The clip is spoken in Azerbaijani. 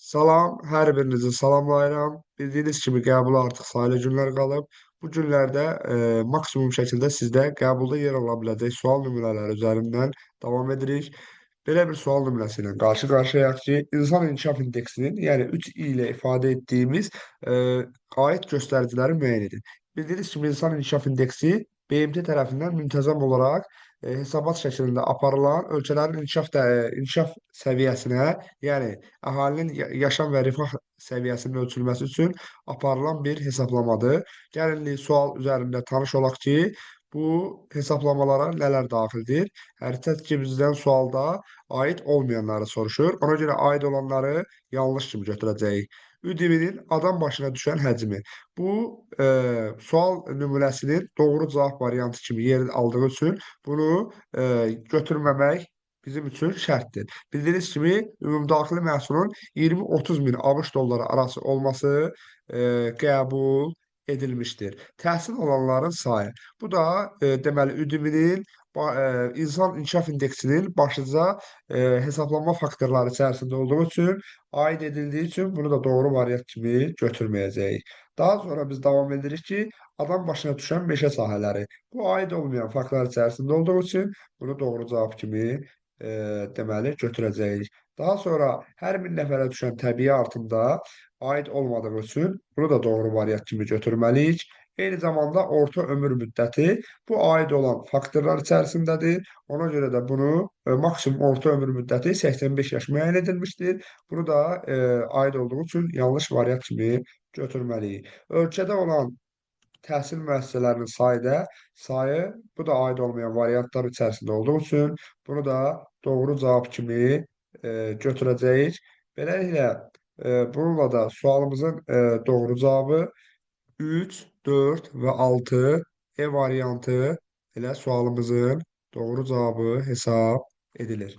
Salam, hər birinizi salamlayıram. Bildiyiniz kimi qəbula artıq sayılı günlər qalıb. Bu günlərdə maksimum şəkildə sizdə qəbulda yer ala biləcək sual nümunələri üzərindən davam edirik. Belə bir sual nümunəsi ilə qarşı-qarşıyayıq ki, insan inkişaf indeksinin, yəni 3 ilə ifadə etdiyimiz aid göstəriciləri müəyyən edin. Bildiyiniz kimi insan inkişaf indeksi BMT tərəfindən müntəzəm olaraq hesabat şəklində aparılan ölkələrin inkişaf səviyyəsinə, yəni əhalinin yaşam və rifah səviyyəsinin ölçülməsi üçün aparılan bir hesablamadır. Gəlin sual üzərində tanış olaq ki, bu hesablamalara nələr daxildir? Hərəkət ki, bizdən sualda aid olmayanları soruşur. Ona görə aid olanları yanlış kimi götürəcəyik. ÜDV-nin adam başına düşən həcmi. Bu sual nümunəsinin doğru cavab variantı kimi yer aldığı üçün bunu götürməmək bizim üçün şərtdir. Bildiyiniz kimi, ümumdaxili məhsulun 20-30 min ABŞ dolları arası olması qəbul edilmişdir. Təhsil alanların sayı. Bu da deməli ÜDV-nin insan inkişaf indeksinin başlıca hesablanma faktorları içərisində olduğu üçün aid edildiyi üçün bunu da doğru variant kimi götürməyəcəyik. Daha sonra biz davam edirik ki, adam başına düşən meşə sahələri. Bu aid olmayan faktlar içərisində olduğu üçün bunu doğru cavab kimi deməli götürəcəyik. Daha sonra hər 1000 nəfərə düşən təbii artımda aid olmadığı üçün bunu da doğru variant kimi götürməliyik. Eyni zamanda orta ömür müddəti bu aid olan faktorlar içərisindədir. Ona görə də bunu maksimum orta ömür müddəti 85 yaş müəyyən edilmişdir. Bunu da aid olduğu üçün yanlış variant kimi götürməliyik. Ölkədə olan təhsil müəssisələrinin sayı bu da aid olmayan variantlar içərisində olduğu üçün bunu da doğru cavab kimi götürəcəyik. Beləliklə, bununla da sualımızın doğru cavabı 3, 4 və 6 E variantı ilə sualımızın doğru cavabı hesab edilir.